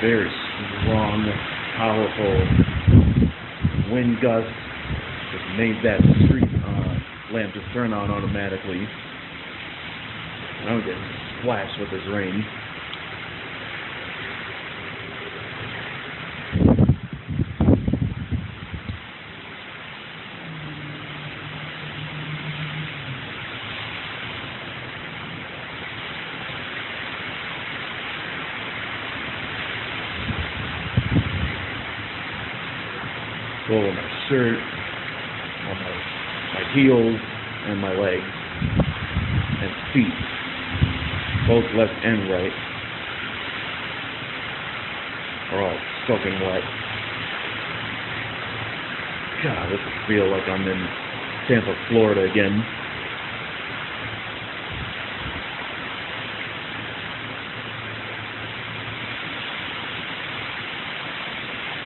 Very strong, powerful wind gust. Just made that street lamp just turn on automatically. I don't get splashed with this rain. Go over my shirt, on my heels, and my legs, and feet, both left and right, are all soaking wet. God, this will feel like I'm in Tampa, Florida again.